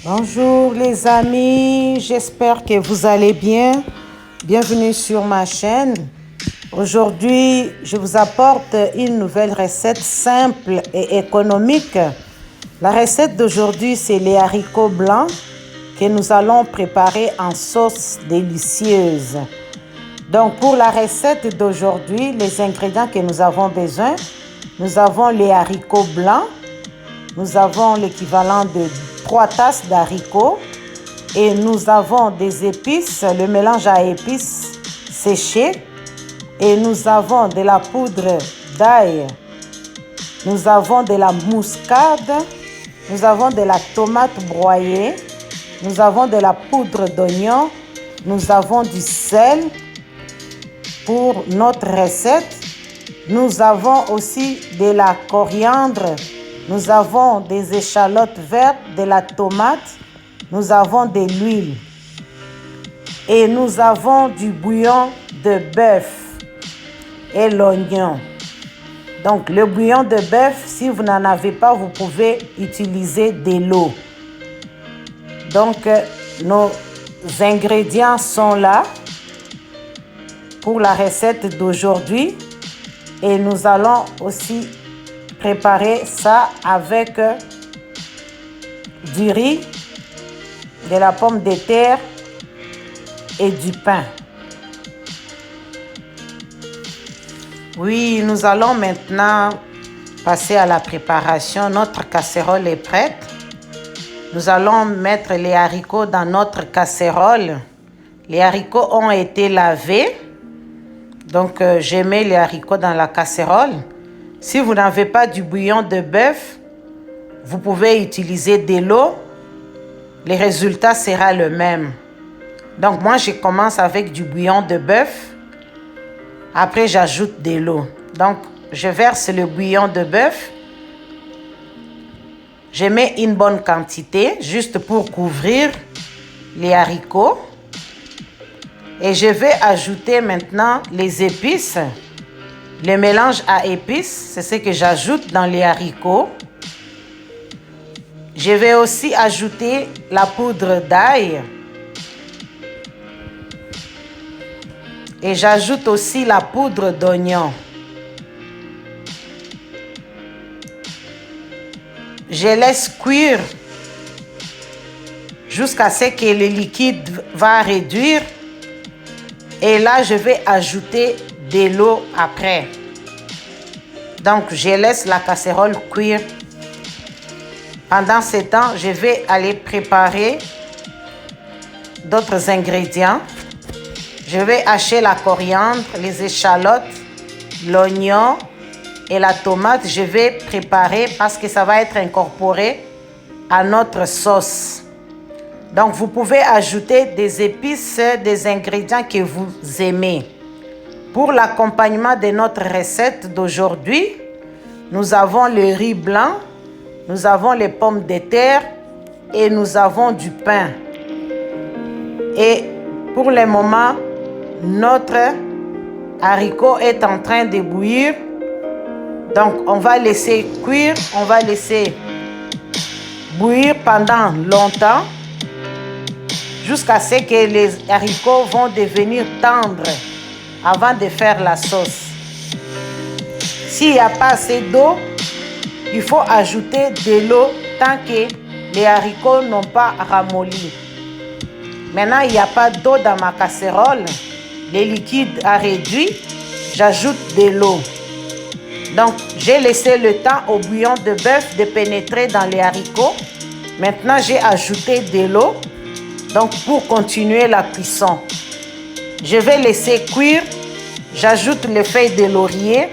Bonjour les amis, j'espère que vous allez bien. Bienvenue sur ma chaîne. Aujourd'hui, je vous apporte une nouvelle recette simple et économique. La recette d'aujourd'hui, c'est les haricots blancs que nous allons préparer en sauce délicieuse. Donc pour la recette d'aujourd'hui, les ingrédients que nous avons besoin, nous avons les haricots blancs, nous avons l'équivalent de 3 tasses d'haricots et nous avons des épices, le mélange à épices séché, et nous avons de la poudre d'ail, nous avons de la muscade, nous avons de la tomate broyée, nous avons de la poudre d'oignon, nous avons du sel pour notre recette, nous avons aussi de la coriandre, nous avons des échalotes vertes, de la tomate, nous avons de l'huile et nous avons du bouillon de bœuf et l'oignon. Donc le bouillon de bœuf, si vous n'en avez pas, vous pouvez utiliser de l'eau. Donc nos ingrédients sont là pour la recette d'aujourd'hui et nous allons aussi préparer ça avec du riz, de la pomme de terre et du pain. Oui, nous allons maintenant passer à la préparation. Notre casserole est prête. Nous allons mettre les haricots dans notre casserole. Les haricots ont été lavés. Donc, je mets les haricots dans la casserole. Si vous n'avez pas du bouillon de bœuf, vous pouvez utiliser de l'eau. Le résultat sera le même. Donc, moi, je commence avec du bouillon de bœuf. Après, j'ajoute de l'eau. Donc, je verse le bouillon de bœuf. Je mets une bonne quantité, juste pour couvrir les haricots. Et je vais ajouter maintenant les épices. Le mélange à épices, c'est ce que j'ajoute dans les haricots. Je vais aussi ajouter la poudre d'ail. Et j'ajoute aussi la poudre d'oignon. Je laisse cuire jusqu'à ce que le liquide va réduire. Et là, je vais ajouter de l'eau après. Donc, je laisse la casserole cuire. Pendant ce temps, je vais aller préparer d'autres ingrédients. Je vais hacher la coriandre, les échalotes, l'oignon et la tomate. Je vais préparer parce que ça va être incorporé à notre sauce. Donc, vous pouvez ajouter des épices, des ingrédients que vous aimez. Pour l'accompagnement de notre recette d'aujourd'hui, nous avons le riz blanc, nous avons les pommes de terre et nous avons du pain. Et pour le moment, notre haricot est en train de bouillir. Donc, on va laisser cuire, on va laisser bouillir pendant longtemps jusqu'à ce que les haricots vont devenir tendres avant de faire la sauce. S'il n'y a pas assez d'eau, il faut ajouter de l'eau tant que les haricots n'ont pas ramolli. Maintenant, il n'y a pas d'eau dans ma casserole. Le liquide a réduit. J'ajoute de l'eau. Donc, j'ai laissé le temps au bouillon de bœuf de pénétrer dans les haricots. Maintenant, j'ai ajouté de l'eau. Donc, pour continuer la cuisson, je vais laisser cuire. J'ajoute les feuilles de laurier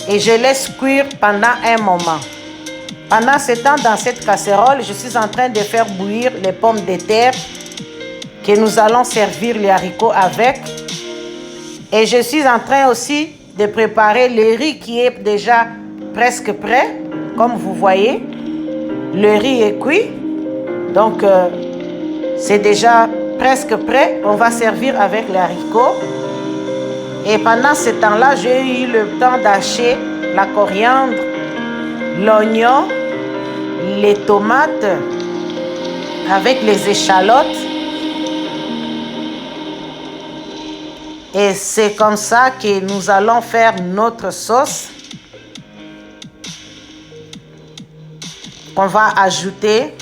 et je laisse cuire pendant un moment. Pendant ce temps, dans cette casserole, je suis en train de faire bouillir les pommes de terre que nous allons servir les haricots avec. Et je suis en train aussi de préparer le riz qui est déjà presque prêt. Comme vous voyez, le riz est cuit. Donc, c'est déjà presque prêt. On va servir avec les haricots. Et pendant ce temps-là, j'ai eu le temps d'hacher la coriandre, l'oignon, les tomates avec les échalotes. Et c'est comme ça que nous allons faire notre sauce qu'on va ajouter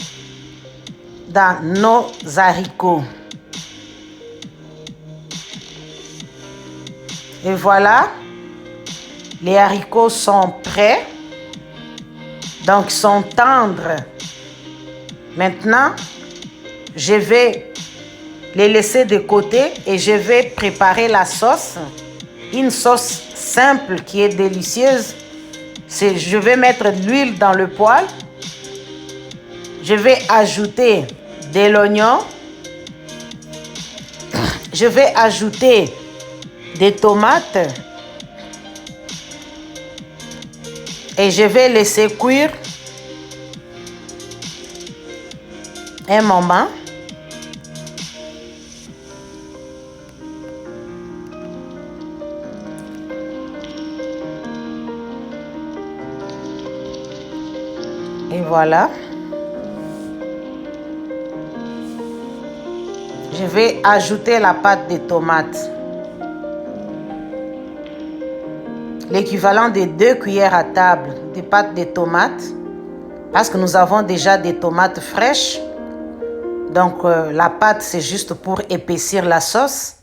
dans nos haricots. Et voilà, les haricots sont prêts, donc ils sont tendres. Maintenant, je vais les laisser de côté et je vais préparer la sauce. Une sauce simple qui est délicieuse. Je vais mettre de l'huile dans le poêle. Je vais ajouter de l'oignon. Je vais ajouter des tomates. Et je vais laisser cuire un moment. Et voilà. Je vais ajouter la pâte de tomate. L'équivalent de 2 cuillères à table de pâte de tomate. Parce que nous avons déjà des tomates fraîches. Donc la pâte, c'est juste pour épaissir la sauce.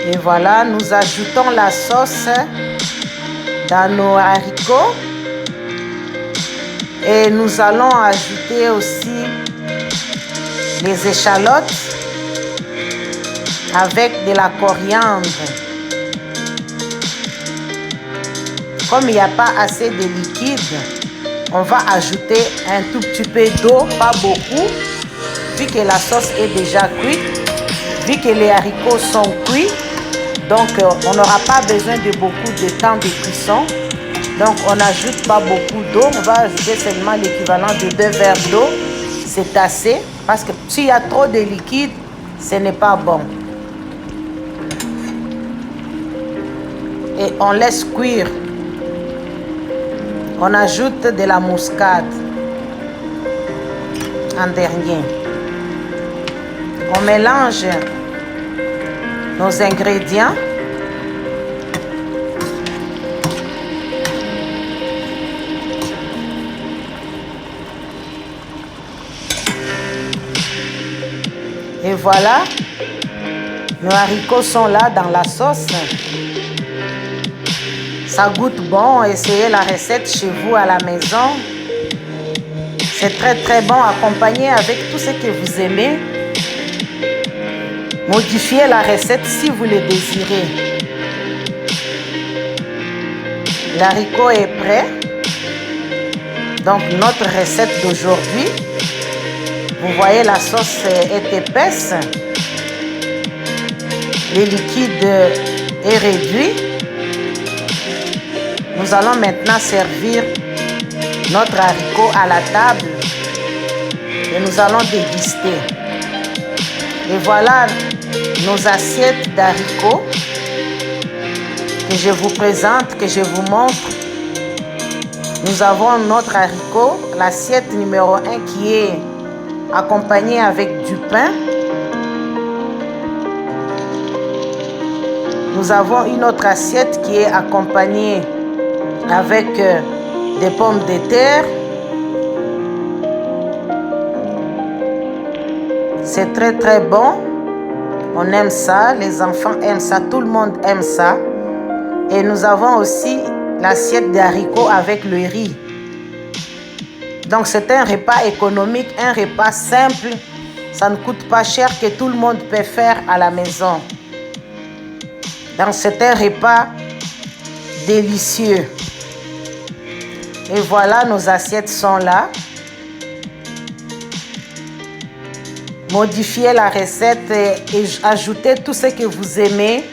Et voilà, nous ajoutons la sauce dans nos haricots. Et nous allons ajouter aussi les échalotes avec de la coriandre. Comme il n'y a pas assez de liquide, on va ajouter un tout petit peu d'eau, pas beaucoup, vu que la sauce est déjà cuite, vu que les haricots sont cuits. Donc, on n'aura pas besoin de beaucoup de temps de cuisson. Donc, on n'ajoute pas beaucoup d'eau. On va ajouter seulement l'équivalent de 2 verres d'eau. C'est assez. Parce que s'il y a trop de liquide, ce n'est pas bon. Et on laisse cuire. On ajoute de la muscade en dernier. On mélange nos ingrédients. Et voilà, nos haricots sont là dans la sauce. Ça goûte bon. Essayez la recette chez vous à la maison. C'est très très bon, accompagné avec tout ce que vous aimez. Modifiez la recette si vous le désirez. L'haricot est prêt. Donc notre recette d'aujourd'hui, vous voyez la sauce est épaisse. Le liquide est réduit. Nous allons maintenant servir notre haricot à la table et nous allons déguster. Et voilà nos assiettes d'haricots que je vous présente, que je vous montre. Nous avons notre haricot, l'assiette numéro 1 qui est accompagnée avec du pain. Nous avons une autre assiette qui est accompagnée avec des pommes de terre. C'est très très bon. On aime ça, les enfants aiment ça, tout le monde aime ça. Et nous avons aussi l'assiette des haricots avec le riz. Donc c'est un repas économique, un repas simple. Ça ne coûte pas cher, que tout le monde peut faire à la maison. Donc c'est un repas délicieux. Et voilà, nos assiettes sont là. Modifiez la recette et ajoutez tout ce que vous aimez.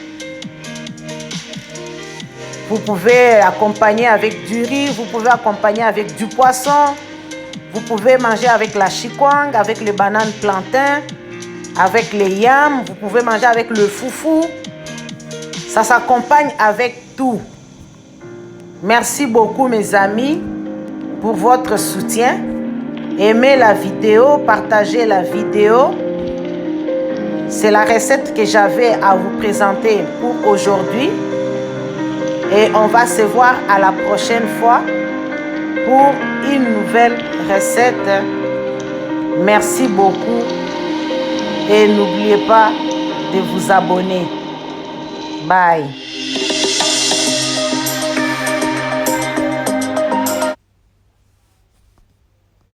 Vous pouvez accompagner avec du riz, vous pouvez accompagner avec du poisson. Vous pouvez manger avec la chikwang, avec les bananes plantains, avec les yams. Vous pouvez manger avec le foufou. Ça s'accompagne avec tout. Merci beaucoup mes amis pour votre soutien. Aimez la vidéo, partagez la vidéo. C'est la recette que j'avais à vous présenter pour aujourd'hui. Et on va se voir à la prochaine fois pour une nouvelle recette. Merci beaucoup. Et n'oubliez pas de vous abonner. Bye.